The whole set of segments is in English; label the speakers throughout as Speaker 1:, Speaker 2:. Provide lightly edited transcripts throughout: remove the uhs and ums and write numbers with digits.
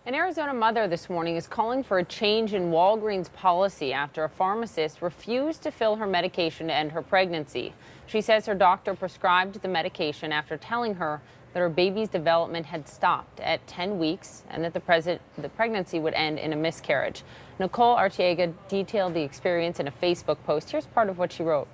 Speaker 1: An Arizona mother this morning is calling for a change in Walgreens policy after a pharmacist refused to fill her medication to end her pregnancy. She says her doctor prescribed the medication after telling her that her baby's development had stopped at 10 weeks and that the pregnancy would end in a miscarriage. Nicole Arteaga detailed the experience in a Facebook post. Here's part of what she wrote.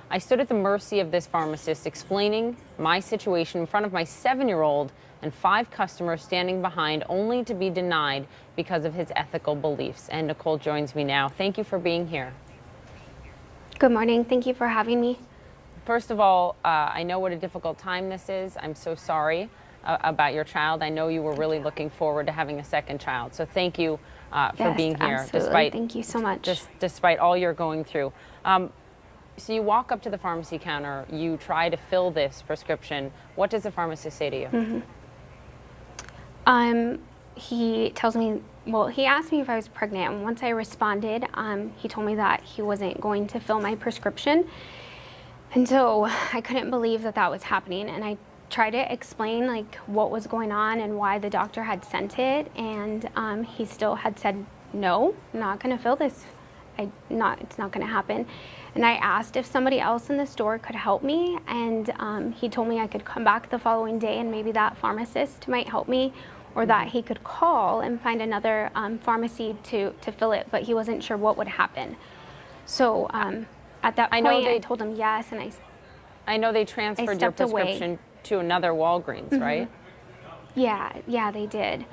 Speaker 1: I stood at the mercy of this pharmacist, explaining my situation in front of my 7-year-old and 5 customers standing behind, only to be denied because of his ethical beliefs. And Nicole joins me now. Thank you for being here.
Speaker 2: Good morning. Thank you for having me.
Speaker 1: First of all, I know what a difficult time this is. I'm so sorry about your child. I know you were really looking forward to having a second child. So thank you for being here.
Speaker 2: Absolutely. Thank you so much.
Speaker 1: Despite all you're going through. So you walk up to the pharmacy counter, you try to fill this prescription. What does the pharmacist say to you?
Speaker 2: He tells me, well, he asked me if I was pregnant, and once I responded, he told me that he wasn't going to fill my prescription. And so I couldn't believe that that was happening, and I tried to explain like what was going on and why the doctor had sent it, and he still had said, no, I'm not going to fill this. It's not going to happen. And I asked if somebody else in the store could help me, and he told me I could come back the following day and maybe that pharmacist might help me, or that he could call and find another pharmacy to fill it, but he wasn't sure what would happen. So at that point, I told him yes, and
Speaker 1: I know they transferred your prescription to another Walgreens, right?
Speaker 2: Yeah, they did.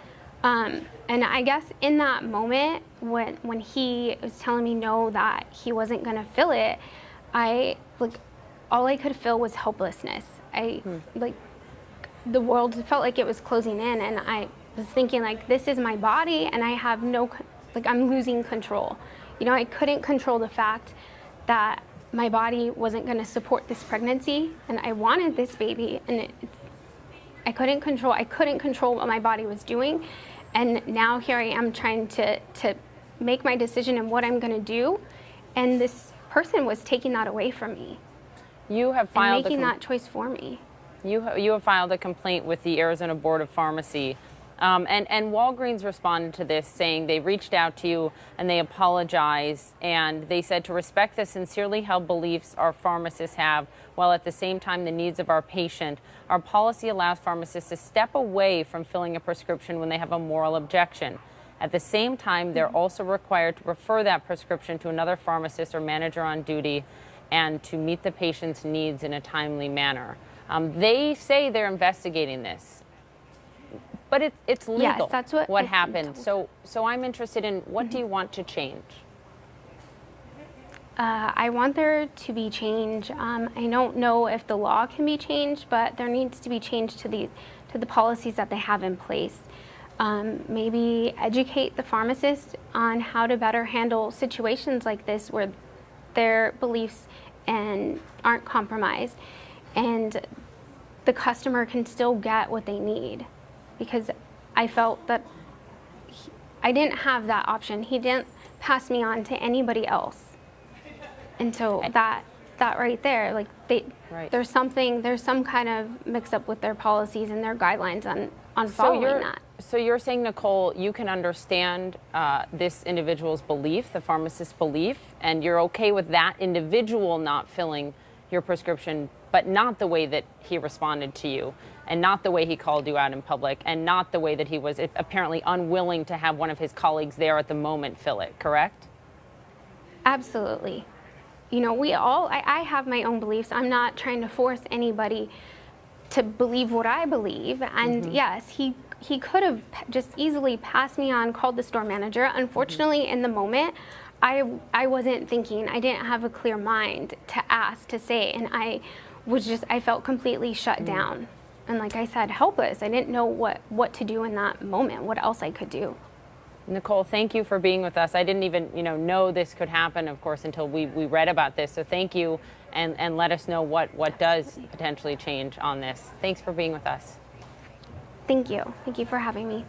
Speaker 2: And I guess in that moment, when he was telling me no, that he wasn't going to fill it, all I could feel was helplessness. The world felt like it was closing in, and I was thinking like, this is my body, and I have I'm losing control. You know, I couldn't control the fact that my body wasn't going to support this pregnancy, and I wanted this baby, and I couldn't control what my body was doing. And now here I am trying to make my decision and what I'm going to do, and this person was taking that away from me.
Speaker 1: You have filed
Speaker 2: and making that choice for me.
Speaker 1: You have filed a complaint with the Arizona Board of Pharmacy, and Walgreens responded to this, saying they reached out to you and they apologized, and they said to respect the sincerely held beliefs our pharmacists have, while at the same time the needs of our patient. Our policy allows pharmacists to step away from filling a prescription when they have a moral objection. At the same time, they're also required to refer that prescription to another pharmacist or manager on duty and to meet the patient's needs in a timely manner. They say they're investigating this, but it's legal.
Speaker 2: Yes, that's what
Speaker 1: happened. So I'm interested in, what do you want to change?
Speaker 2: I want there to be change. I don't know if the law can be changed, but there needs to be change to the policies that they have in place. Maybe educate the pharmacist on how to better handle situations like this where their beliefs aren't compromised, and the customer can still get what they need, because I felt that I didn't have that option. He didn't pass me on to anybody else. And so that right there, like there's some kind of mix up with their policies and their guidelines on following that.
Speaker 1: So you're saying, Nicole, you can understand this individual's belief, the pharmacist's belief, and you're okay with that individual not filling your prescription, but not the way that he responded to you, and not the way he called you out in public, and not the way that he was apparently unwilling to have one of his colleagues there at the moment fill it, correct?
Speaker 2: Absolutely. You know, I have my own beliefs. I'm not trying to force anybody to believe what I believe. And yes, he could have just easily passed me on, called the store manager. Unfortunately, in the moment, I wasn't thinking. I didn't have a clear mind to ask, to say, and I felt completely shut down. And like I said, helpless. I didn't know what to do in that moment, what else I could do.
Speaker 1: Nicole, thank you for being with us. I didn't even, know this could happen, of course, until we read about this. So thank you, and let us know what does potentially change on this. Thanks for being with us.
Speaker 2: Thank you. Thank you for having me.